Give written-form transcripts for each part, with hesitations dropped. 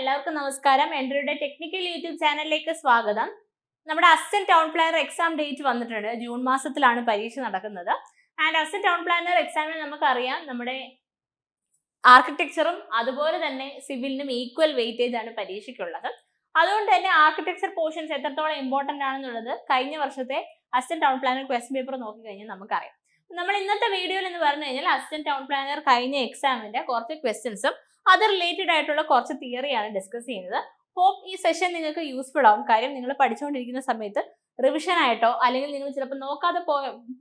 എല്ലാവർക്കും നമസ്കാരം. എൻട്രിയുടെ technical YouTube ചാനലിലേക്ക് സ്വാഗതം. നമ്മുടെ assistant town planar exam date വന്നിട്ടുണ്ട്. ജൂൺ മാസത്തിലാണ് പരീക്ഷ നടക്കുന്നത്. ആൻഡ് അസിസ്റ്റന്റ് ടൗൺ പ്ലാനർ എക്സാമിന് നമുക്കറിയാം നമ്മുടെ ആർക്കിടെക്ചറും അതുപോലെ തന്നെ സിവിലിനും ഈക്വൽ വെയിറ്റേജ് ആണ് പരീക്ഷയ്ക്കുള്ളത്. അതുകൊണ്ട് തന്നെ ആർക്കിടെക്ചർ പോർഷൻസ് എത്രത്തോളം ഇമ്പോർട്ടന്റ് ആണെന്നുള്ളത് കഴിഞ്ഞ വർഷത്തെ assistant town planar question paper നോക്കിക്കഴിഞ്ഞാൽ നമുക്കറിയാം. നമ്മൾ ഇന്നത്തെ വീഡിയോയിൽ എന്ന് പറഞ്ഞു കഴിഞ്ഞാൽ അസിസ്റ്റന്റ് ടൗൺ പ്ലാനർ കഴിഞ്ഞ എക്സാമിന്റെ കുറച്ച് ക്വസ്റ്റ്യൻസും അത് റിലേറ്റഡ് ആയിട്ടുള്ള കുറച്ച് തിയറിയാണ് ഡിസ്കസ് ചെയ്യുന്നത്. ഹോപ്പ് ഈ സെഷൻ നിങ്ങൾക്ക് യൂസ്ഫുൾ ആവും. കാര്യം നിങ്ങൾ പഠിച്ചുകൊണ്ടിരിക്കുന്ന സമയത്ത് റിവിഷൻ ആയിട്ടോ അല്ലെങ്കിൽ നിങ്ങൾ ചിലപ്പോൾ നോക്കാതെ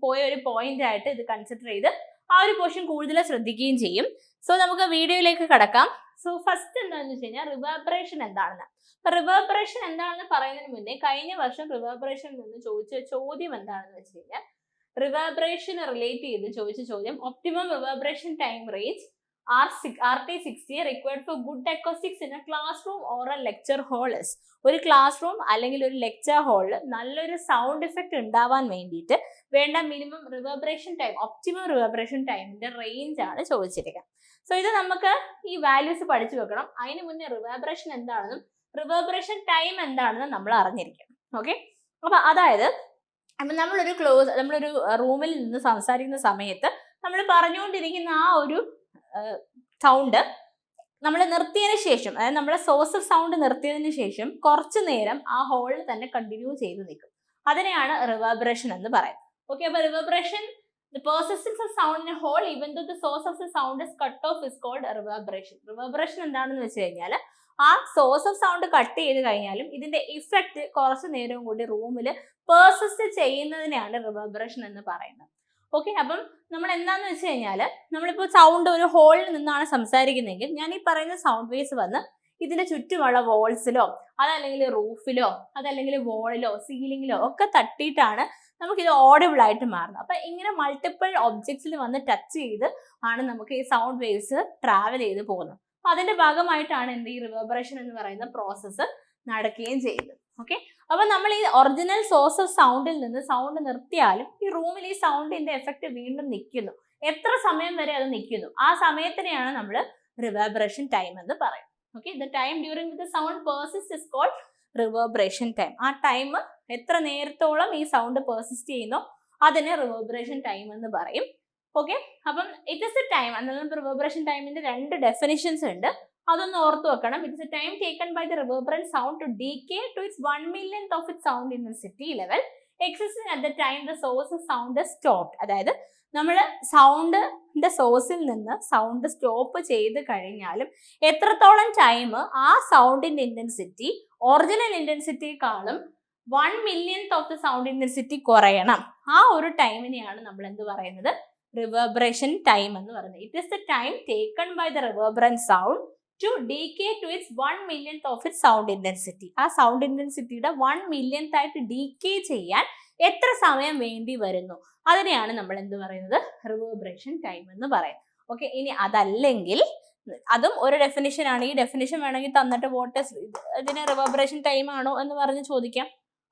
പോയ ഒരു പോയിന്റ് ആയിട്ട് ഇത് കൺസിഡർ ചെയ്ത് ആ ഒരു പോർഷൻ കൂടുതൽ ശ്രദ്ധിക്കുകയും ചെയ്യും. സോ നമുക്ക് വീഡിയോയിലേക്ക് കടക്കാം. സോ ഫസ്റ്റ് എന്താണെന്ന് വെച്ച് കഴിഞ്ഞാൽ റിവേർബറേഷൻ എന്താണെന്ന്. റിവേർബറേഷൻ എന്താണെന്ന് പറയുന്നതിന് മുന്നേ കഴിഞ്ഞ വർഷം റിവേർബറേഷനിൽ നിന്ന് ചോദിച്ച ചോദ്യം എന്താണെന്ന് വെച്ച് കഴിഞ്ഞാൽ റിവേർബറേഷന് റിലേറ്റ് ചെയ്ത് ചോദിച്ച ചോദ്യം optimum reverberation time range RT60 required for good acoustics in a classroom or a lecture hall is. ഒരു ക്ലാസ് റൂം അല്ലെങ്കിൽ ഒരു ലെക്ചർ ഹാളിൽ നല്ലൊരു സൗണ്ട് ഇഫക്റ്റ് ഉണ്ടാവാൻ വേണ്ടിയിട്ട് വേണ്ട minimum reverberation time, optimum reverberation ടൈമിന്റെ റേഞ്ച് ആണ് ചോദിച്ചിരിക്കുക. സോ ഇത് നമുക്ക് ഈ വാല്യൂസ് പഠിച്ചു വെക്കണം. അതിന് മുന്നേ റിവേർബറേഷൻ എന്താണെന്നും റിവേർബറേഷൻ ടൈം എന്താണെന്നും നമ്മൾ അറിഞ്ഞിരിക്കണം. ഓക്കെ, അപ്പൊ അതായത് നമ്മളൊരു റൂമിൽ നിന്ന് സംസാരിക്കുന്ന സമയത്ത് നമ്മൾ പറഞ്ഞുകൊണ്ടിരിക്കുന്ന ആ ഒരു സൗണ്ട് നമ്മൾ നിർത്തിയതിന് ശേഷം, അതായത് നമ്മുടെ സോഴ്സ് ഓഫ് സൗണ്ട് നിർത്തിയതിന് ശേഷം കുറച്ചു നേരം ആ ഹോളിൽ തന്നെ കണ്ടിന്യൂ ചെയ്ത് നിൽക്കും. അതിനെയാണ് റിവേർബറേഷൻ എന്ന് പറയുന്നത്. ഓക്കെ, അപ്പൊ reverberation, the persistence of sound in a hole even though the source of the sound is cut off is called reverberation. Reverberation എന്താണെന്ന് വെച്ച് കഴിഞ്ഞാൽ ആ സോഴ്സ് ഓഫ് സൗണ്ട് കട്ട് ചെയ്ത് കഴിഞ്ഞാലും ഇതിന്റെ ഇഫക്റ്റ് കുറച്ചു നേരം കൂടി റൂമിൽ പേഴ്സിസ്റ്റ് ചെയ്യുന്നതിനെയാണ് റിവേർബറേഷൻ എന്ന് പറയുന്നത്. ഓക്കെ, അപ്പം നമ്മൾ എന്താന്ന് വെച്ച് കഴിഞ്ഞാൽ നമ്മളിപ്പോൾ സൗണ്ട് ഒരു ഹോളിൽ നിന്നാണ് സംസാരിക്കുന്നതെങ്കിൽ ഞാൻ ഈ പറയുന്ന സൗണ്ട് വേവ്സ് വന്ന് ഇതിന്റെ ചുറ്റുമുള്ള വോൾസിലോ അതല്ലെങ്കിൽ റൂഫിലോ അതല്ലെങ്കിൽ വോളിലോ സീലിങ്ങിലോ ഒക്കെ തട്ടിയിട്ടാണ് നമുക്കിത് ഓഡിബിൾ ആയിട്ട് മാറുന്നത്. അപ്പം ഇങ്ങനെ മൾട്ടിപ്പിൾ ഒബ്ജക്ട്സിൽ വന്ന് ടച്ച് ചെയ്ത് ആണ് നമുക്ക് ഈ സൗണ്ട് വേവ്സ് ട്രാവൽ ചെയ്ത് പോകുന്നത്. അപ്പം അതിന്റെ ഭാഗമായിട്ടാണ് ഈ റിവേർബറേഷൻ എന്ന് പറയുന്ന പ്രോസസ്സ് നടക്കുകയും ചെയ്യുന്നത്. ഓക്കെ, അപ്പൊ നമ്മൾ ഈ ഒറിജിനൽ സോഴ്സ് ഓഫ് സൗണ്ടിൽ നിന്ന് സൗണ്ട് നിർത്തിയാലും ഈ റൂമിൽ ഈ സൗണ്ടിന്റെ എഫക്റ്റ് വീണ്ടും നിൽക്കുന്നു. എത്ര സമയം വരെ അത് നിൽക്കുന്നു, ആ സമയത്തിനെയാണ് നമ്മൾ റിവേർബറേഷൻ ടൈം എന്ന് പറയുന്നത്. Okay, the time during the sound persist is called reverberation time. ആ ടൈം എത്ര നേരത്തോളം ഈ സൗണ്ട് പെർസിസ്റ്റ് ചെയ്യുന്നോ അതിനെ റിവേർബറേഷൻ ടൈം എന്ന് പറയും. ഓക്കെ, അപ്പം ഇറ്റ് ഇസ് എ ടൈം. അന്നേരം റിവേർബറേഷൻ ടൈമിന്റെ രണ്ട് ഡെഫിനിഷൻസ് ഉണ്ട്, അതൊന്ന് ഓർത്തു വെക്കണം. It's a time taken by the reverberant sound to decay to its 1/1,000th of its sound intensity level existing at the time the source of sound stopped. അതായത് നമ്മൾ സൗണ്ടിന്റെ സോഴ്സിൽ നിന്ന് സൗണ്ട് സ്റ്റോപ്പ് ചെയ്ത് കഴിഞ്ഞാലും എത്രത്തോളം ടൈം ആ സൗണ്ടിന്റെ ഇന്റൻസിറ്റി ഒറിജിനൽ ഇന്റൻസിറ്റിയെക്കാളും 1/1,000th of the sound intensity കുറയണം. ആ ഒരു ടൈമിനെയാണ് നമ്മൾ എന്ത് പറയുന്നത്, റിവേർബറേഷൻ ടൈം എന്ന് പറയുന്നത്. It is the time taken by the reverberant sound to decay to its 1/1,000th of its sound intensity. ആ സൗണ്ട് ഇന്റൻസിറ്റിയുടെ 1/1,000th ആയിട്ട് ഡീകേ ചെയ്യാൻ എത്ര സമയം വേണ്ടി വരുന്നു അതിനെയാണ് നമ്മൾ എന്ത് പറയുന്നത്, റിവേർബറേഷൻ ടൈം എന്ന് പറയുന്നത്. ഓക്കെ, ഇനി അതല്ലെങ്കിൽ അതും ഒരു ഡെഫിനിഷൻ ആണ്. ഈ ഡെഫിനിഷൻ വേണമെങ്കിൽ തന്നിട്ട് ഇതിന് റിവേർബറേഷൻ ടൈം ആണോ എന്ന് പറഞ്ഞ് ചോദിക്കാം.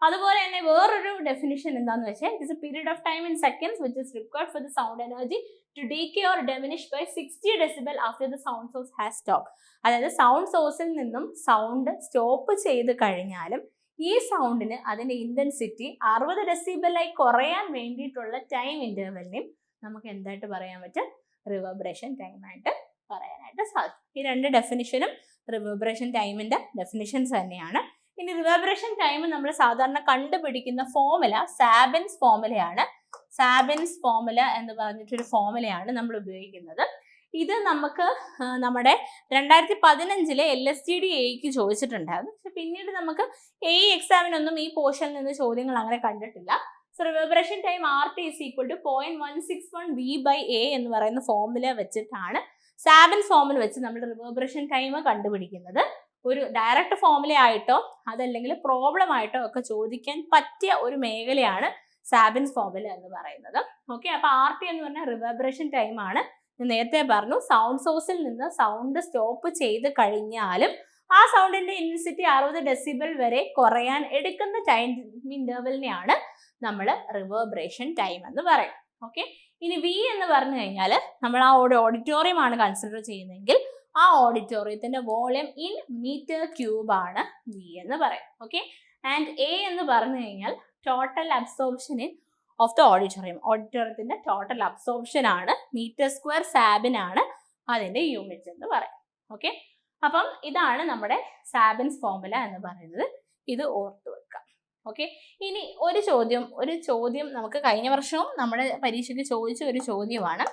അതുപോലെ തന്നെ വേറൊരു ഡെഫിനിഷൻ എന്താന്ന് വെച്ചാൽ it is A period of time in seconds which is required for the sound energy to decay or diminish by 60 decibel after the sound source has stopped. അതായത് സൗണ്ട് സോഴ്സിൽ നിന്നും സൗണ്ട് സ്റ്റോപ്പ് ചെയ്ത് കഴിഞ്ഞാലും ഈ സൗണ്ടിന് അതിന്റെ intensity 60 ഡെസിബലായി കുറയാൻ വേണ്ടിയിട്ടുള്ള time ഇന്റർവെല്ലിനും നമുക്ക് എന്തായിട്ട് പറയാൻ പറ്റും, റിവേർബറേഷൻ ടൈം ആയിട്ട് പറയാനായിട്ട് സാധിക്കും. ഈ രണ്ട് ഡെഫിനിഷനും റിവേർബറേഷൻ ടൈമിന്റെ ഡെഫിനിഷൻസ് തന്നെയാണ്. ഇനി റിവേർബറേഷൻ ടൈം നമ്മൾ സാധാരണ കണ്ടുപിടിക്കുന്ന ഫോർമുല സാബിൻസ് ഫോർമുലയാണ്. സാബിൻസ് ഫോർമുല എന്ന് പറഞ്ഞിട്ടൊരു ഫോർമുലയാണ് നമ്മൾ ഉപയോഗിക്കുന്നത്. ഇത് നമുക്ക് നമ്മുടെ 2015 LSTD-Aക്ക് ചോദിച്ചിട്ടുണ്ടായിരുന്നു. പക്ഷെ പിന്നീട് നമുക്ക് എക്സാമിനൊന്നും ഈ പോർഷനിൽ നിന്ന് ചോദ്യങ്ങൾ അങ്ങനെ കണ്ടിട്ടില്ല. So reverberation time RT is equal to 0.161 V/A എന്ന് പറയുന്ന ഫോർമുല വെച്ചിട്ടാണ്, സാബിൻസ് ഫോർമുല വെച്ച് നമ്മൾ റിവേർബറേഷൻ ടൈം കണ്ടുപിടിക്കുന്നത്. ഒരു ഡയറക്റ്റ് ഫോർമുല ആയിട്ടോ അതല്ലെങ്കിൽ പ്രോബ്ലം ആയിട്ടോ ഒക്കെ ചോദിക്കാൻ പറ്റിയ ഒരു മേഖലയാണ് സാബിൻസ് ഫോർമുല എന്ന് പറയുന്നത്. ഓക്കെ, അപ്പൊ RT എന്ന് പറഞ്ഞാൽ റിവേർബറേഷൻ ടൈം ആണ്. ഞാൻ നേരത്തെ പറഞ്ഞു, സൗണ്ട് സോഴ്സിൽ നിന്ന് സൗണ്ട് സ്റ്റോപ്പ് ചെയ്ത് കഴിഞ്ഞാലും ആ സൗണ്ടിന്റെ ഇന്റൻസിറ്റി 60 ഡെസിബൽ വരെ കുറയാൻ എടുക്കുന്ന ടൈം ഇന്റർവെലിനെയാണ് നമ്മൾ റിവേർബറേഷൻ ടൈം എന്ന് പറയുന്നത്. ഓക്കെ, ഇനി V എന്ന് പറഞ്ഞു കഴിഞ്ഞാൽ നമ്മൾ ആ ഓഡിറ്റോറിയം ആണ് കൺസിഡർ ചെയ്യുന്നതെങ്കിൽ ആ ഓഡിറ്റോറിയത്തിന്റെ വോളിയം ഇൻ മീറ്റർ ക്യൂബ് ആണ് V എന്ന് പറയാം. ഓക്കെ, ആൻഡ് A എന്ന് പറഞ്ഞു കഴിഞ്ഞാൽ total absorption in of the ഓഡിറ്റോറിയത്തിന്റെ ടോട്ടൽ അബ്സോർപ്ഷൻ ആണ്. മീറ്റർ സ്ക്വയർ സാബിനാണ് അതിന്റെ യൂണിറ്റ് എന്ന് പറയാം. ഓക്കെ, അപ്പം ഇതാണ് നമ്മുടെ സാബിൻസ് ഫോർമുല എന്ന് പറയുന്നത്. ഇത് ഓർത്തു വെക്കാം. ഓക്കെ, ഇനി ഒരു ചോദ്യം നമുക്ക് കഴിഞ്ഞ വർഷവും നമ്മുടെ പരീക്ഷയ്ക്ക് ചോദിച്ച ഒരു ചോദ്യമാണ്,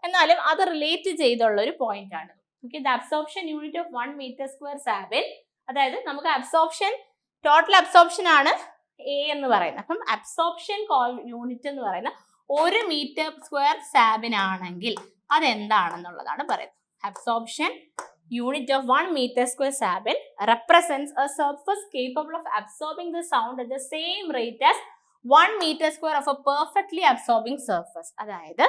എന്നാലും അത് റിലേറ്റ് ചെയ്തുള്ള ഒരു പോയിന്റ് ആണ്. Okay, the absorption unit of 1 metre square sabin, അതായത് നമുക്ക് ടോട്ടൽ അബ്സോർപ്ഷൻ ആണ് A എന്ന് പറയുന്നത്. അപ്പം അബ്സോർപ്ഷൻ യൂണിറ്റ് എന്ന് പറയുന്ന 1 മീറ്റർ സ്ക്വയർ സാബിൻ ആണെങ്കിൽ അതെന്താണെന്നുള്ളതാണ് പറയുന്നത്. Absorption unit of 1 meter square sabin represents a surface capable of absorbing the sound at the same rate as 1 meter square of a perfectly absorbing surface. അതായത്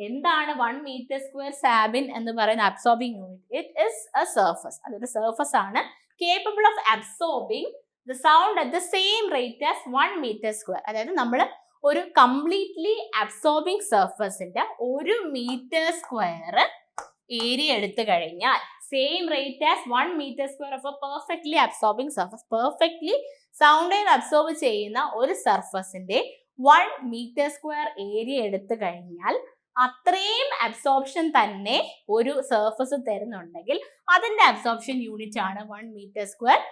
എന്താണ് 1 meter square sabin എന്ന് പറയുന്ന absorbing unit? It is a surface. അതൊരു surface ആണ്, capable of absorbing the sound at the same rate as 1 meter square. അതായത് നമ്മൾ ഒരു completely absorbing സർഫസിന്റെ 1 മീറ്റർ സ്ക്വയർ ഏരിയ എടുത്തു കഴിഞ്ഞാൽ same rate as 1 metre square of a perfectly absorbing surface, perfectly സൗണ്ടിനെ absorb ചെയ്യുന്ന ഒരു സർഫസിന്റെ 1 മീറ്റർ സ്ക്വയർ ഏരിയ എടുത്തു കഴിഞ്ഞാൽ അത്രയും അബ്സോർപ്ഷൻ തന്നെ ഒരു സർഫസ് തരുന്നുണ്ടെങ്കിൽ അതിന്റെ അബ്സോർപ്ഷൻ യൂണിറ്റ് ആണ് 1 മീറ്റർ സ്ക്വയർ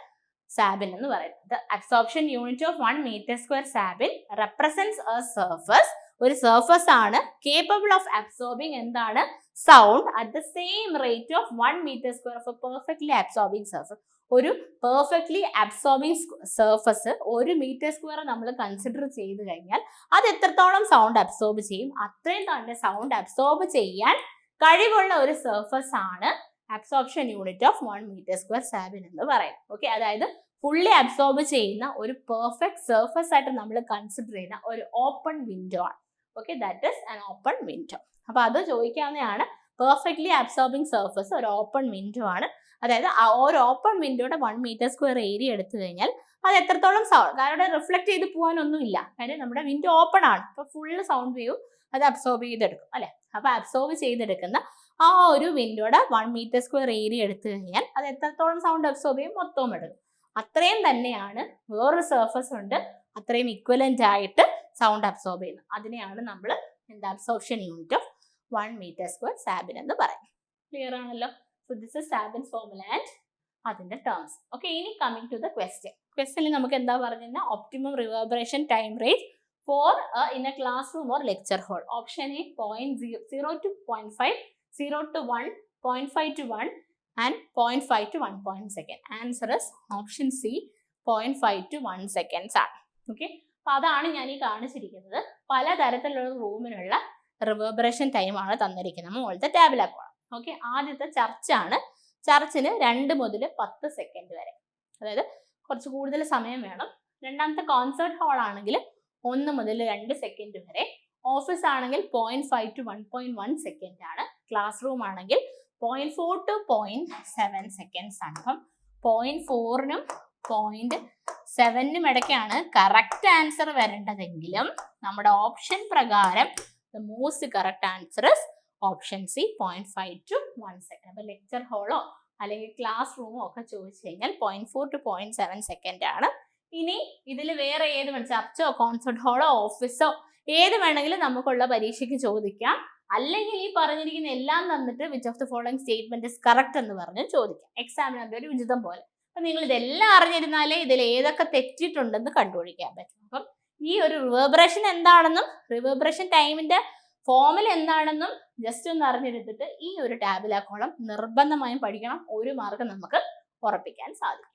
സാബിൻ എന്ന് പറയുന്നത്. Absorption unit of 1 metre square sabin represents a surface, ഒരു സർഫസ് ആണ് കേപ്പബിൾ ഓഫ് അബ്സോർബിംഗ് എന്താണ് sound at the same rate of 1 metre square of a perfectly absorbing surface. ഒരു perfectly absorbing surface 1 metre square നമ്മൾ consider ചെയ്ത് കഴിഞ്ഞാൽ അത് എത്രത്തോളം sound absorb ചെയ്യും, അത്രയും തന്നെ സൗണ്ട് അബ്സോർബ് ചെയ്യാൻ കഴിവുള്ള ഒരു സർഫസ് ആണ് absorption unit of 1 metre square sabin എന്ന് പറയും. ഓക്കെ, അതായത് ഫുള്ളി അബ്സോർബ് ചെയ്യുന്ന ഒരു പെർഫെക്റ്റ് സർഫസ് ആയിട്ട് നമ്മൾ കൺസിഡർ ചെയ്യുന്ന ഒരു ഓപ്പൺ വിൻഡോ ആണ്. Okay, that is an open window. അപ്പൊ അത് ചോദിക്കാവുന്നതാണ്. പെർഫെക്റ്റ്ലി അബ്സോർബിംഗ് സർഫസ് ഒരു ഓപ്പൺ വിൻഡോ ആണ്. അതായത് ആ ഒരു ഓപ്പൺ വിൻഡോയുടെ 1 മീറ്റർ സ്ക്വയർ ഏരിയ എടുത്തു കഴിഞ്ഞാൽ അത് എത്രത്തോളം സൗണ്ട്, കാരണം റിഫ്ലക്ട് ചെയ്ത് പോകാനൊന്നുമില്ല, കാര്യം നമ്മുടെ വിൻഡോ ഓപ്പൺ ആണ്. അപ്പൊ ഫുള്ള് സൗണ്ട് വ്യൂ അത് അബ്സോർബ് ചെയ്തെടുക്കും അല്ലെ. അപ്പൊ അബ്സോർബ് ചെയ്തെടുക്കുന്ന ആ ഒരു വിൻഡോയുടെ 1 മീറ്റർ സ്ക്വയർ ഏരിയ എടുത്തു കഴിഞ്ഞാൽ അത് എത്രത്തോളം സൗണ്ട് അബ്സോർബ് ചെയ്യും, മൊത്തവും എടുക്കും. അത്രയും തന്നെയാണ് വേറൊരു സർഫസ് ഉണ്ട് അത്രയും ഇക്വലന്റ് ആയിട്ട് സൗണ്ട് അബ്സോർബ് ചെയ്യുന്നത്. അതിനെയാണ് നമ്മൾ എന്താ absorption unit of 1 metre square sabin എന്ന് പറയും. ക്ലിയർ ആണല്ലോ? So this is sabin's formula and അതിന്റെ ടേംസ്. ഓക്കെ, ഇനി കമ്മിങ് ടു ദ ക്വസ്റ്റ്യനിൽ നമുക്ക് എന്താ പറഞ്ഞാൽ optimum reverberation time rate for in a class room or lecture hall. Option A 0 to 0.5, 0 to 1, 0.5 to 1 and 0.5 to 1 second. Answer is option C, 0.5 to 1 seconds ആണ്. Okay, അപ്പൊ അതാണ് ഞാൻ ഈ കാണിച്ചിരിക്കുന്നത്. പലതരത്തിലുള്ള റൂമിനുള്ള റിവേർബറേഷൻ ടൈം ആണ് തന്നിരിക്കുന്നത് മുകളിലത്തെ ടാബിലാക്കണം. ഓക്കെ, ആദ്യത്തെ ചർച്ചാണ്. ചർച്ചിന് 2 മുതൽ 10 സെക്കൻഡ് വരെ, അതായത് കുറച്ച് കൂടുതൽ സമയം വേണം. രണ്ടാമത്തെ കോൺസേർട്ട് ഹാൾ ആണെങ്കിൽ 1 മുതൽ 2 സെക്കൻഡ് വരെ. ഓഫീസ് ആണെങ്കിൽ 0.5 to 1.1 സെക്കൻഡ് ആണ്. ക്ലാസ് റൂം ആണെങ്കിൽ 0.4 to 0.7 സെക്കൻഡ്സ് ആണ്. അപ്പം 0.4നും 0.7നും ഇടയ്ക്കാണ് കറക്റ്റ് ആൻസർ വരേണ്ടതെങ്കിലും നമ്മുടെ ഓപ്ഷൻ പ്രകാരം the most correct answer is option C, 0.5 to 1 second. അപ്പൊ ലെക്ചർ ഹാളോ അല്ലെങ്കിൽ ക്ലാസ് റൂമോ ഒക്കെ ചോദിച്ചു കഴിഞ്ഞാൽ 0.4 to 0.7 സെക്കൻഡ് ആണ്. ഇനി ഇതിൽ വേറെ ഏത് ചർച്ചോ കോൺസേർട്ട് ഹാളോ ഓഫീസോ ഏത് വേണമെങ്കിലും നമുക്കുള്ള പരീക്ഷയ്ക്ക് ചോദിക്കാം. അല്ലെങ്കിൽ ഈ പറഞ്ഞിരിക്കുന്ന എല്ലാം തന്നിട്ട് which of the following statement is correct എന്ന് പറഞ്ഞ് ചോദിക്കാം. എക്സാമിനറിന്റെ ഒരു ഉചിതം പോലെ. അപ്പൊ നിങ്ങൾ ഇതെല്ലാം അറിഞ്ഞിരുന്നാലേ ഇതിൽ ഏതൊക്കെ തെറ്റിയിട്ടുണ്ടെന്ന് കണ്ടുപിടിക്കാൻ പറ്റും. അപ്പം ഈ ഒരു റിവേർബറേഷൻ എന്താണെന്നും റിവേർബറേഷൻ ടൈമിന്റെ ഫോർമുല എന്താണെന്നും ജസ്റ്റ് ഒന്ന് അറിഞ്ഞിരുന്നിട്ട് ഈ ഒരു ടാബിലാക്കോളം നിർബന്ധമായും പഠിക്കണം. 1 മാർക്ക് നമുക്ക് ഉറപ്പിക്കാൻ സാധിക്കും.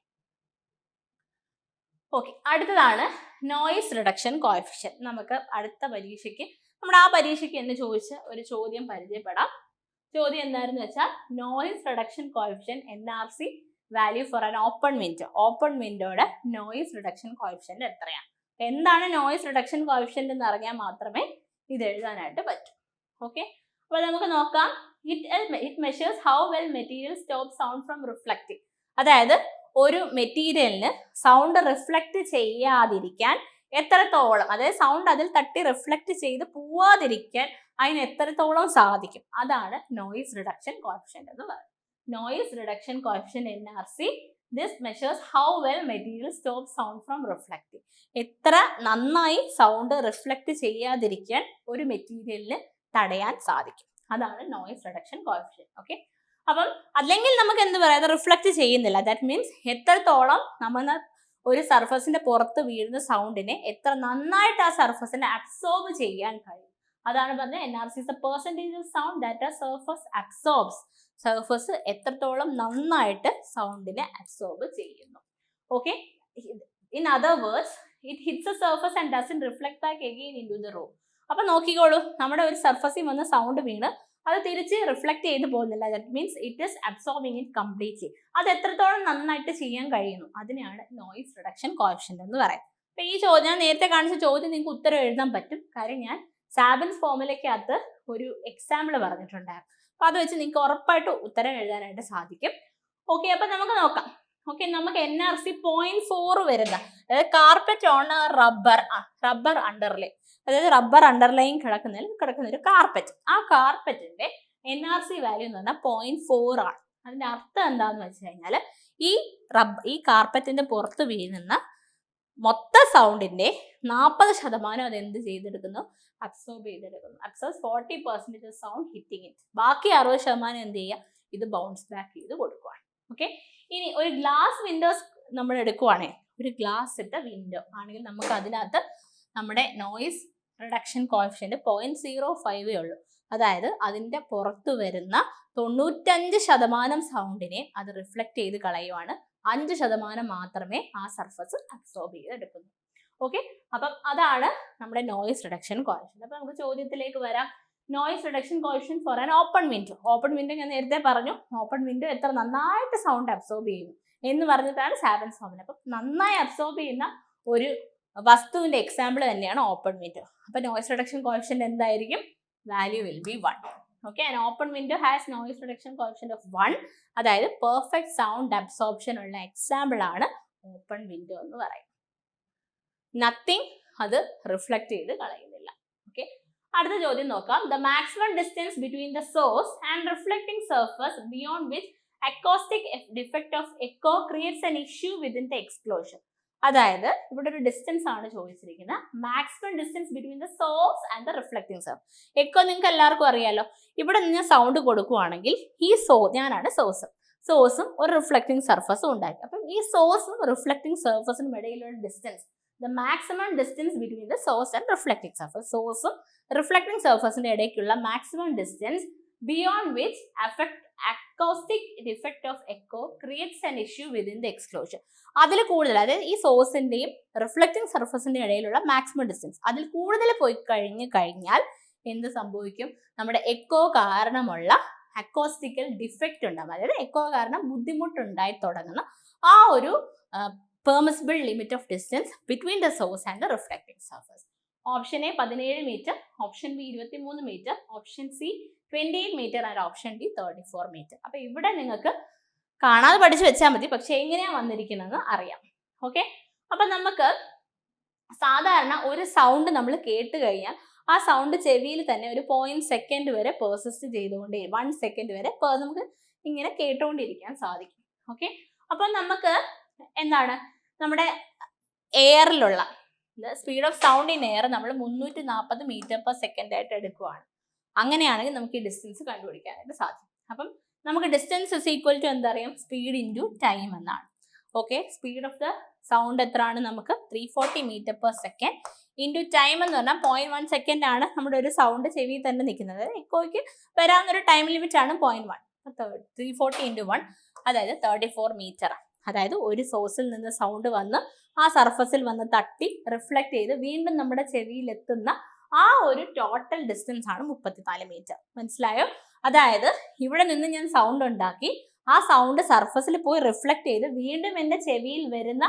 ഓക്കെ, അടുത്തതാണ് നോയിസ് റിഡക്ഷൻ കോഎഫിഷ്യന്റ്. നമുക്ക് അടുത്ത പരീക്ഷയ്ക്ക് നമ്മുടെ ആ പരീക്ഷയ്ക്ക് എന്ന് ചോദിച്ച ഒരു ചോദ്യം പരിചയപ്പെടാം. ചോദ്യം എന്തായിരുന്നു വെച്ചാൽ noise reduction coefficient NRC value for an open window. Open വിൻഡോയുടെ നോയിസ് റിഡക്ഷൻ കോഎഫിഷ്യന്റ് എത്രയാണ്? എന്താണ് നോയിസ് റിഡക്ഷൻ കോഎഫിഷ്യന്റ് എന്ന് അറിഞ്ഞാൽ മാത്രമേ ഇത് എഴുതാനായിട്ട് പറ്റൂ. ഓക്കെ, അപ്പോൾ നമുക്ക് നോക്കാം. It measures how well material stop sound from reflecting. അതായത് ഒരു മെറ്റീരിയലിന് സൗണ്ട് റിഫ്ലക്റ്റ് ചെയ്യാതിരിക്കാൻ എത്രത്തോളം, അതായത് സൗണ്ട് അതിൽ തട്ടി റിഫ്ലക്റ്റ് ചെയ്ത് പോവാതിരിക്കാൻ അതിന് എത്രത്തോളം സാധിക്കും, അതാണ് നോയിസ് റിഡക്ഷൻ കോഎഫിഷ്യന്റ് എന്ന് പറയുന്നത്. Noise reduction coefficient NRC. This measures how well material stops sound from reflecting. എത്ര നന്നായി സൗണ്ട് റിഫ്ലക്ട് ചെയ്യാതിരിക്കാൻ ഒരു മെറ്റീരിയലിന് തടയാൻ സാധിക്കും. അതാണ് നോയിസ് റിഡക്ഷൻ കോഎഫിഷ്യന്റ്. ഓക്കെ, അപ്പം അല്ലെങ്കിൽ നമുക്ക് എന്ത് പറയാം, അത് റിഫ്ലക്ട് ചെയ്യുന്നില്ല. ദാറ്റ് മീൻസ് എത്രത്തോളം നമ്മൾ ഒരു സർഫസിന്റെ പുറത്ത് വീഴുന്ന സൗണ്ടിനെ എത്ര നന്നായിട്ട് ആ സർഫസിനെ അബ്സോർബ് ചെയ്യാൻ കഴിയും. അതാണ് പറഞ്ഞത് NRC is the percentage of sound that a surface absorbs. Surface എത്രത്തോളം നന്നായിട്ട് സൗണ്ടിനെ അബ്സോർബ് ചെയ്യുന്നു. Okay, in other words it hits A surface and doesn't reflect back again into the room. അപ്പൊ നോക്കിക്കോളൂ, നമ്മുടെ ഒരു സർഫസിൽ വന്ന സൗണ്ട് വീണ് അത് തിരിച്ച് റിഫ്ലക്ട് ചെയ്ത് പോകുന്നില്ല. That means it is absorbing it completely. അത് എത്രത്തോളം നന്നായിട്ട് ചെയ്യാൻ കഴിയുന്നു അതിനെയാണ് നോയിസ് റിഡക്ഷൻ കോഎഫിഷ്യന്റ് എന്ന് പറയുന്നത്. അപ്പൊ ഈ ചോദ്യം, ഞാൻ നേരത്തെ കാണിച്ച ചോദ്യം നിങ്ങൾക്ക് ഉത്തരം എഴുതാൻ പറ്റും. കാര്യം ഞാൻ സാബൻസ് ഫോർമുലയ്ക്കകത്ത് ഒരു എക്സാമ്പിൾ പറഞ്ഞിട്ടുണ്ടായിരുന്നു. അപ്പൊ അത് വെച്ച് നിങ്ങൾക്ക് ഉറപ്പായിട്ട് ഉത്തരം എഴുതാനായിട്ട് സാധിക്കും. ഓക്കെ, അപ്പൊ നമുക്ക് നോക്കാം. ഓക്കെ, നമുക്ക് NRC 0.4 വരുന്ന, അതായത് കാർപ്പറ്റ് ഓൺ റബ്ബർ അണ്ടർലൈൻ, അതായത് റബ്ബർ അണ്ടർലൈൻ കിടക്കുന്ന ഒരു കാർപ്പറ്റ്. ആ കാർപ്പറ്റിന്റെ NRC വാല്യൂ എന്ന് പറഞ്ഞാൽ 0.4 ആണ്. അതിന്റെ അർത്ഥം എന്താന്ന് വെച്ച് കഴിഞ്ഞാൽ ഈ കാർപ്പറ്റിന്റെ പുറത്ത് വീഴുന്ന മൊത്ത സൗണ്ടിന്റെ 40% അത് എന്ത് ചെയ്തെടുക്കുന്നു, അബ്സോർബ് ചെയ്തെടുക്കുന്നു. Absorb 40% sound hitting it. ബാക്കി 60% എന്ത് ചെയ്യുക, ഇത് ബൗൺസ് ബാക്ക് ചെയ്ത് കൊടുക്കുവാണ്. ഓക്കെ, ഇനി ഒരു ഗ്ലാസ് വിൻഡോസ് നമ്മൾ എടുക്കുവാണെങ്കിൽ, ഒരു ഗ്ലാസ് ഇട്ട വിൻഡോ ആണെങ്കിൽ നമുക്ക് അതിനകത്ത് നമ്മുടെ നോയിസ് റിഡക്ഷൻ കോഎഫിഷ്യന്റ് 0.05 ഉള്ളൂ. അതായത് അതിന്റെ പുറത്ത് വരുന്ന 95% സൗണ്ടിനെ അത് റിഫ്ലക്ട് ചെയ്ത് കളയുവാണ്. 5% മാത്രമേ ആ സർഫസ് അബ്സോർബ് ചെയ്തെടുക്കുന്നു. ഓക്കെ, അപ്പം അതാണ് നമ്മുടെ നോയിസ് റിഡക്ഷൻ കോഎഫിഷ്യന്റ്. അപ്പൊ നമുക്ക് ചോദ്യത്തിലേക്ക് വരാം. Noise reduction coefficient four an open window. Open window ഞാൻ നേരത്തെ പറഞ്ഞു, ഓപ്പൺ വിൻഡോ എത്ര നന്നായിട്ട് സൗണ്ട് അബ്സോർബ് ചെയ്യുന്നു എന്ന് പറഞ്ഞിട്ടാണ് സാബൻസ് ഫോർമുല. അപ്പം നന്നായി അബ്സോർബ് ചെയ്യുന്ന ഒരു വസ്തുവിന്റെ എക്സാമ്പിൾ തന്നെയാണ് ഓപ്പൺ വിൻഡോ. അപ്പൊ നോയിസ് റിഡക്ഷൻ കോഎഫിഷ്യന്റ് എന്തായിരിക്കും, value will be 1. Okay, and open window has noise reduction coefficient of 1. അതായത് പെർഫെക്റ്റ് സൗണ്ട് അബ്സോർപ്ഷൻ ഉള്ള എക്സാമ്പിൾ ആണ് ഓപ്പൺ വിൻഡോ എന്ന് പറയുന്നത്. നത്തിങ് അത് റിഫ്ലക്ട് ചെയ്ത് കളയുന്നില്ല. ഓക്കെ, അടുത്ത ചോദ്യം നോക്കാം. The maximum distance between the source and reflecting surface beyond which acoustic defect of echo creates an issue within the explosion. അതായത് ഇവിടെ ഒരു ഡിസ്റ്റൻസ് ആണ് ചോദിച്ചിരിക്കുന്നത്. Maximum distance between the source and the reflecting surface. Echo നിങ്ങൾക്ക് എല്ലാവർക്കും അറിയാലോ. ഇവിടെ ഞാൻ സൗണ്ട് കൊടുക്കുവാണെങ്കിൽ ഞാനാണ് സോഴ്സും ഒരു റിഫ്ലക്ടിംഗ് സർഫസും ഉണ്ടാക്കി. അപ്പം ഈ സോഴ്സും റിഫ്ലക്ടിംഗ് സർഫസിനും ഇടയിലുള്ള distance, the maximum distance between the source and reflecting surface. സോഴ്സും റിഫ്ലക്റ്റിംഗ് സർഫസിന്റെ ഇടയ്ക്കുള്ള maximum distance beyond which acoustic defect of echo creates an issue within the exclusion. അതിൽ കൂടുതൽ, അതായത് ഈ സോഴ്സിന്റെയും റിഫ്ലക്റ്റിംഗ് സർഫസിന്റെ ഇടയിലുള്ള മാക്സിമം ഡിസ്റ്റൻസ് അതിൽ കൂടുതൽ പോയി കഴിഞ്ഞാൽ എന്ത് സംഭവിക്കും, നമ്മുടെ എക്കോ കാരണമുള്ള അക്കോസ്റ്റിക്കൽ ഡിഫക്റ്റ് ഉണ്ടാകും. അതായത് എക്കോ കാരണം ബുദ്ധിമുട്ടുണ്ടായി തുടങ്ങുന്ന ആ ഒരു permissible limit of distance between the source and the reflecting surface. Option A 17 meter, option B 23 meter, option C 28 meter and option D 34 meter. അപ്പോൾ ഇവിടെ നിങ്ങൾക്ക് കാണാതെ പഠിച്ചു വെച്ചാൽ മതി, പക്ഷെ എങ്ങനെയാണ് വന്നിരിക്കുന്നതെന്ന് അറിയാം. ഓക്കെ, അപ്പൊ നമുക്ക് സാധാരണ ഒരു സൗണ്ട് നമ്മൾ കേട്ട് കഴിഞ്ഞാൽ ആ സൗണ്ട് ചെവിയിൽ തന്നെ ഒരു 0.1 സെക്കൻഡ് വരെ പെർസിസ്റ്റ് ചെയ്തുകൊണ്ടേ 1 സെക്കൻഡ് വരെ നമുക്ക് ഇങ്ങനെ കേട്ടുകൊണ്ടിരിക്കാൻ സാധിക്കും. ഓക്കെ, അപ്പൊ നമുക്ക് എന്താണ് നമ്മുടെ എയറിലുള്ള speed of sound in air നമ്മൾ 340 മീറ്റർ പെർ സെക്കൻഡ് ആയിട്ട് എടുക്കുവാണ്. അങ്ങനെയാണെങ്കിൽ നമുക്ക് ഈ ഡിസ്റ്റൻസ് കണ്ടുപിടിക്കാനായിട്ട് സാധിക്കും. അപ്പം നമുക്ക് ഡിസ്റ്റൻസ് ഇസ് ഈക്വൽ ടു എന്തറിയാം, സ്പീഡ് ഇൻറ്റു ടൈം എന്നാണ്. Okay, speed of the sound എത്രയാണ്, നമുക്ക് 340 metre per second into time എന്ന് പറഞ്ഞാൽ 0.1 സെക്കൻഡ് ആണ് നമ്മുടെ ഒരു സൗണ്ട് ചെവിയിൽ തന്നെ നിൽക്കുന്നത്. എക്കോയ്ക്ക് വരാവുന്നൊരു ടൈം ലിമിറ്റ് ആണ് 0.1. 340 ഇൻറ്റു 1 അതായത് 34 മീറ്റർ. അതായത് ഒരു സോഴ്സിൽ നിന്ന് സൗണ്ട് വന്ന് ആ സർഫസിൽ വന്ന് തട്ടി റിഫ്ലക്ട് ചെയ്ത് വീണ്ടും നമ്മുടെ ചെവിയിൽ എത്തുന്ന ആ ഒരു ടോട്ടൽ ഡിസ്റ്റൻസ് ആണ് 34 മീറ്റർ. മനസ്സിലായോ? അതായത് ഇവിടെ നിന്ന് ഞാൻ സൗണ്ട് ഉണ്ടാക്കി, ആ സൗണ്ട് സർഫസിൽ പോയി റിഫ്ലക്ട് ചെയ്ത് വീണ്ടും എൻ്റെ ചെവിയിൽ വരുന്ന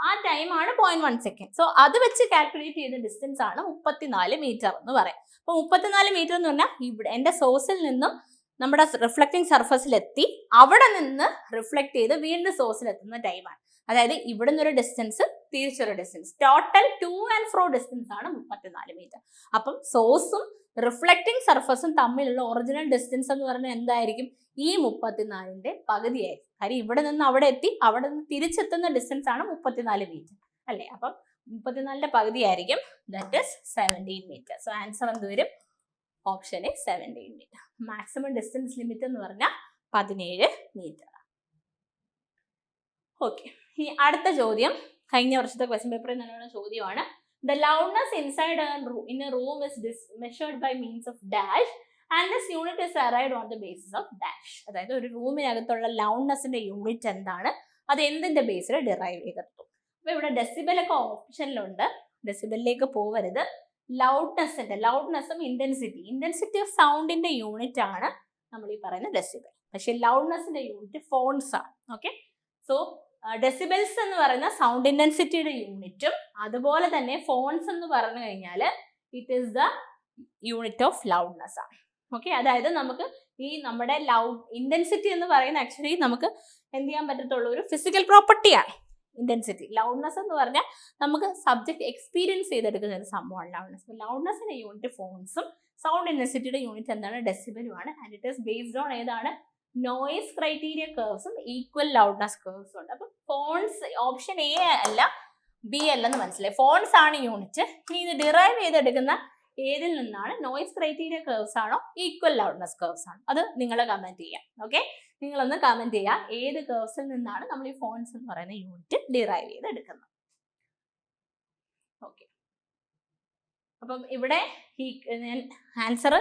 ആ ടൈമാണ് 0.1 സെക്കൻഡ്. സോ അത് വെച്ച് കാൽക്കുലേറ്റ് ചെയ്ത ഡിസ്റ്റൻസ് ആണ് 34 മീറ്റർ എന്ന് പറയാം. അപ്പോൾ 34 മീറ്റർ എന്ന് പറഞ്ഞാൽ ഇവിടെ എൻ്റെ സോഴ്സിൽ നിന്നും നമ്മുടെ റിഫ്ലക്റ്റിംഗ് സർഫസിലെത്തി അവിടെ നിന്ന് റിഫ്ലക്ട് ചെയ്ത് വീണ്ടും സോഴ്സിൽ എത്തുന്ന ടൈമാണ്. അതായത് ഇവിടെ നിന്നൊരു ഡിസ്റ്റൻസ് തിരിച്ചൊരു distance, total two and fro distance ആണ് 34 മീറ്റർ. അപ്പം സോഴ്സും റിഫ്ലക്റ്റിംഗ് സർഫസും തമ്മിലുള്ള ഒറിജിനൽ ഡിസ്റ്റൻസ് എന്ന് പറയുന്നത് എന്തായിരിക്കും? ഈ 34ന്റെ പകുതിയായിരിക്കും. കാര്യം ഇവിടെ നിന്ന് അവിടെ എത്തി അവിടെ നിന്ന് തിരിച്ചെത്തുന്ന ഡിസ്റ്റൻസ് ആണ് 34 മീറ്റർ അല്ലേ? അപ്പം 34ന്റെ പകുതിയായിരിക്കും, that is 17 metre. So answer എന്ത് വരും? Option A 17 metre. Maximum distance limit എന്ന് പറഞ്ഞാൽ 17 മീറ്റർ. ഓക്കെ, ഈ അടുത്ത ചോദ്യം കഴിഞ്ഞ വർഷത്തെ ക്വസ്റ്റ്യൻ പേപ്പറിൽ നിന്നുള്ള ചോദ്യമാണ്. The loudness inside in a room is measured by means of dash and this unit is arrived on the basis of dash. അതായത് ഒരു റൂമിനകത്തുള്ള ലൗഡ്നെസിന്റെ യൂണിറ്റ് എന്താണ്, അത് എന്തിന്റെ ബേസിൽ ഡിറൈവ് ചെയ്തെടുത്തു. അപ്പൊ ഇവിടെ ഡെസിബൽ ഒക്കെ ഓപ്ഷനിലുണ്ട്, ഡെസിബലിലേക്ക് പോവരുത്. ലൗഡ്നെസ്സും ഇന്റൻസിറ്റി ഓഫ് സൗണ്ടിന്റെ യൂണിറ്റ് ആണ് നമ്മൾ ഈ പറയുന്ന ഡെസിബൽ. പക്ഷെ ലൗഡ്നെസിന്റെ യൂണിറ്റ് ഫോൺസ് ആണ്. ഓക്കെ, സോ ഡെസിബൽസ് എന്ന് പറയുന്ന സൗണ്ട് ഇന്റൻസിറ്റിയുടെ യൂണിറ്റും അതുപോലെ തന്നെ ഫോൺസ് എന്ന് പറഞ്ഞു കഴിഞ്ഞാൽ it is the unit of loudness ആണ്. ഓക്കെ, അതായത് നമുക്ക് ഈ നമ്മുടെ ഇന്റൻസിറ്റി എന്ന് പറയുന്ന ആക്ച്വലി നമുക്ക് എന്ത് ചെയ്യാൻ പറ്റത്തുള്ളൂ, ഒരു ഫിസിക്കൽ പ്രോപ്പർട്ടിയാണ് ഇന്റൻസിറ്റി. ലൗഡ്നെസ് എന്ന് പറഞ്ഞാൽ നമുക്ക് സബ്ജക്ട് എക്സ്പീരിയൻസ് ചെയ്തെടുക്കുന്ന ഒരു സംഭവമാണ് ലൗഡ്നെസ്. ലൗഡ്നെസിന്റെ യൂണിറ്റ് ഫോൺസും സൗണ്ട് ഇന്റൻസിറ്റിയുടെ യൂണിറ്റ് എന്താണ്? ഡെസിബലുമാണ്. And it is based on ഏതാണ്? നോയിസ് ക്രൈറ്റീരിയ കർവ്സും ഈക്വൽ ലൗഡ്നെസ് കർവ്സും ഉണ്ട്. അപ്പം ഫോൺസ് ഓപ്ഷൻ എ അല്ല ബി അല്ലെന്ന് മനസ്സിലായി. ഫോൺസ് ആണ് യൂണിറ്റ്. ഇനി ഇത് ഡിറൈവ് ചെയ്തെടുക്കുന്ന ഏതിൽ നിന്നാണ്? നോയിസ് ക്രൈറ്റീരിയ കർവ്സ് ആണോ ഈക്വൽ ലൗഡ്നെസ് കർവ്സ് ആണോ? അത് നിങ്ങൾ കമന്റ് ചെയ്യാം. ഓക്കെ, നിങ്ങളൊന്ന് കമന്റ് ചെയ്യാം ഏത് കർവ്സിൽ നിന്നാണ് നമ്മൾ ഈ ഫോൺസ് എന്ന് പറയുന്ന യൂണിറ്റ് ഡിറൈവ് ചെയ്തെടുക്കുന്നത്. ഓക്കെ, അപ്പം ഇവിടെ ഈ ഞാൻ ആൻസർ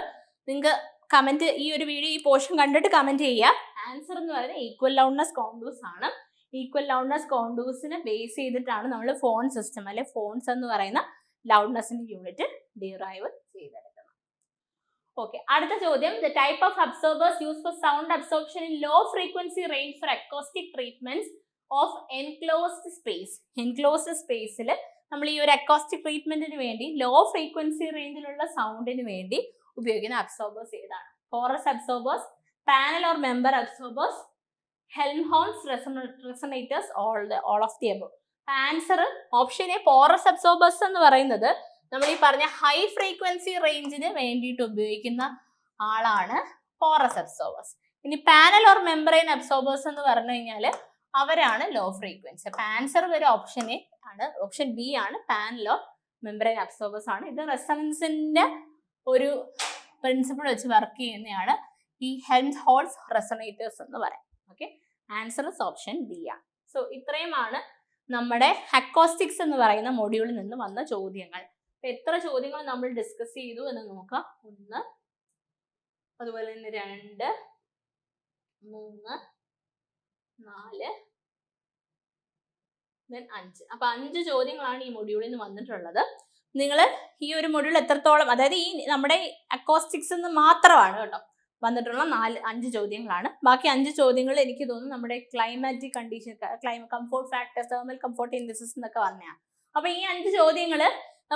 നിങ്ങൾക്ക് കമന്റ്, ഈ ഒരു വീഡിയോ ഈ പോർഷൻ കണ്ടിട്ട് കമന്റ് ചെയ്യുക. ആൻസർ എന്ന് പറയുന്നത് ഈക്വൽ ലൗഡ്നെസ് കോണ്ടൂസ് ആണ്. ഈക്വൽ ലൗഡ്നെസ് കോണ്ടൂസിനെ ബേസ് ചെയ്തിട്ടാണ് നമ്മൾ ഫോൺ സിസ്റ്റം അല്ലെ ഫോൺസ് എന്ന് പറയുന്ന ലൗഡ്നെസിന്റെ യൂണിറ്റ് ഡിറൈവ് ചെയ്തെടുക്കുന്നത്. ഓക്കെ, അടുത്ത ചോദ്യം. The type of absorbers use for sound absorption in low frequency range for acoustic treatments of enclosed space. Enclosed സ്പേസിൽ നമ്മൾ ഈ ഒരു അക്കോസ്റ്റിക് ട്രീറ്റ്മെന്റിന് വേണ്ടി ലോ ഫ്രീക്വൻസി റേഞ്ചിലുള്ള സൗണ്ടിന് വേണ്ടി ഉപയോഗിക്കുന്ന അബ്സോർബേഴ്സ് ഏതാണ്? Porous absorbers, panel or member absorbers, Helmholtz resonators, all of the above. Answer option A porous absorbers എന്ന് പറയുന്നത് നമ്മൾ ഈ പറഞ്ഞ ഹൈ ഫ്രീക്വൻസി റേഞ്ചിന് വേണ്ടിയിട്ട് ഉപയോഗിക്കുന്ന ആളാണ് പോറസ് അബ്സോർബേഴ്സ്. ഇനി പാനൽ ഓർ മെമ്പറൈൻ അബ്സോർബേഴ്സ് എന്ന് പറഞ്ഞു കഴിഞ്ഞാൽ അവരാണ് ലോ ഫ്രീക്വൻസി. അപ്പൊ ആൻസർ വരെ ഓപ്ഷൻ എ ആണ്, ഓപ്ഷൻ ബി ആണ്, പാനൽ ഓർ മെമ്പറൈൻ അബ്സോർബേഴ്സ് ആണ്. ഇത് റെസൊണൻസിന്റെ ഒരു പ്രിൻസിപ്പിൾ വെച്ച് വർക്ക് ചെയ്യുന്നതാണ് ഈ ഹെൽംഹോൾട്സ് റെസൊണേറ്റേഴ്സ് എന്ന് പറയാം. Okay, answer is option B ആണ്. സോ ഇത്രയുമാണ് നമ്മുടെ അക്കോസ്റ്റിക്സ് എന്ന് പറയുന്ന മൊഡ്യൂളിൽ നിന്ന് വന്ന ചോദ്യങ്ങൾ. എത്ര ചോദ്യങ്ങൾ നമ്മൾ ഡിസ്കസ് ചെയ്തു എന്ന് നോക്കാം. 1, അതുപോലെ തന്നെ 2, 3, 4, 5. അപ്പൊ 5 ചോദ്യങ്ങളാണ് ഈ മൊഡ്യൂളിൽ നിന്ന് വന്നിട്ടുള്ളത്. നിങ്ങൾ ഈ ഒരു മൊഡ്യൂൾ എത്രത്തോളം, അതായത് ഈ നമ്മുടെ അക്കോസ്റ്റിക്സ് എന്ന് മാത്രമാണ് കേട്ടോ വന്നിട്ടുള്ള 5 ചോദ്യങ്ങളാണ്. ബാക്കി 5 ചോദ്യങ്ങൾ എനിക്ക് തോന്നുന്നു നമ്മുടെ climatic condition, comfort factors, thermal comfort indices എന്നൊക്കെ വന്നതാണ്. അപ്പൊ ഈ 5 ചോദ്യങ്ങൾ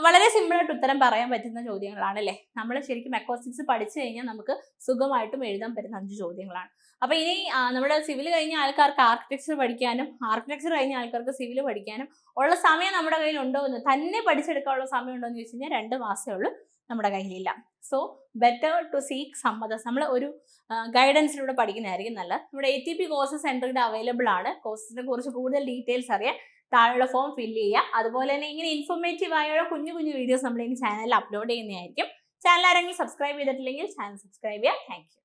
വളരെ സിമ്പിൾ ആയിട്ട് ഉത്തരം പറയാൻ പറ്റുന്ന ചോദ്യങ്ങളാണ് അല്ലേ. നമ്മൾ ശരിക്കും അക്കോസ്റ്റിക്സ് പഠിച്ചു കഴിഞ്ഞാൽ നമുക്ക് സുഖമായിട്ടും എഴുതാൻ പറ്റുന്ന 5 ചോദ്യങ്ങളാണ്. അപ്പൊ ഇനി നമ്മുടെ സിവിൽ കഴിഞ്ഞ ആൾക്കാർക്ക് ആർക്കിടെക്ചർ പഠിക്കാനും ആർക്കിടെക്ചർ കഴിഞ്ഞ ആൾക്കാർക്ക് സിവിൽ പഠിക്കാനും ഉള്ള സമയം നമ്മുടെ കയ്യിൽ ഉണ്ടോ എന്ന്, തന്നെ പഠിച്ചെടുക്കാനുള്ള സമയം ഉണ്ടോ എന്ന് ചോദിച്ചു കഴിഞ്ഞാൽ 2 മാസമേ ഉള്ളൂ നമ്മുടെ കയ്യിലില്ല. സോ ബെറ്റർ ടു സീക്ക് സമ്മതസ്. നമ്മൾ ഒരു ഗൈഡൻസിലൂടെ പഠിക്കുന്നതായിരിക്കും നല്ലത്. നമ്മുടെ ATP കോഴ്സസ് സെന്ററിൽ അവൈലബിൾ ആണ്. കോഴ്സിനെ കുറിച്ച് കൂടുതൽ ഡീറ്റെയിൽസ് അറിയാൻ താഴെയുള്ള ഫോം ഫില്ല് ചെയ്യുക. അതുപോലെ തന്നെ ഇങ്ങനെ ഇൻഫോർമേറ്റീവ് ആയ കുഞ്ഞു വീഡിയോസ് നമ്മൾ ഇനി ചാനലിൽ അപ്ലോഡ് ചെയ്യുന്നതായിരിക്കും. ചാനൽ ആരെങ്കിലും സബ്സ്ക്രൈബ് ചെയ്തിട്ടില്ലെങ്കിൽ ചാനൽ സബ്സ്ക്രൈബ് ചെയ്യുക. Thank you.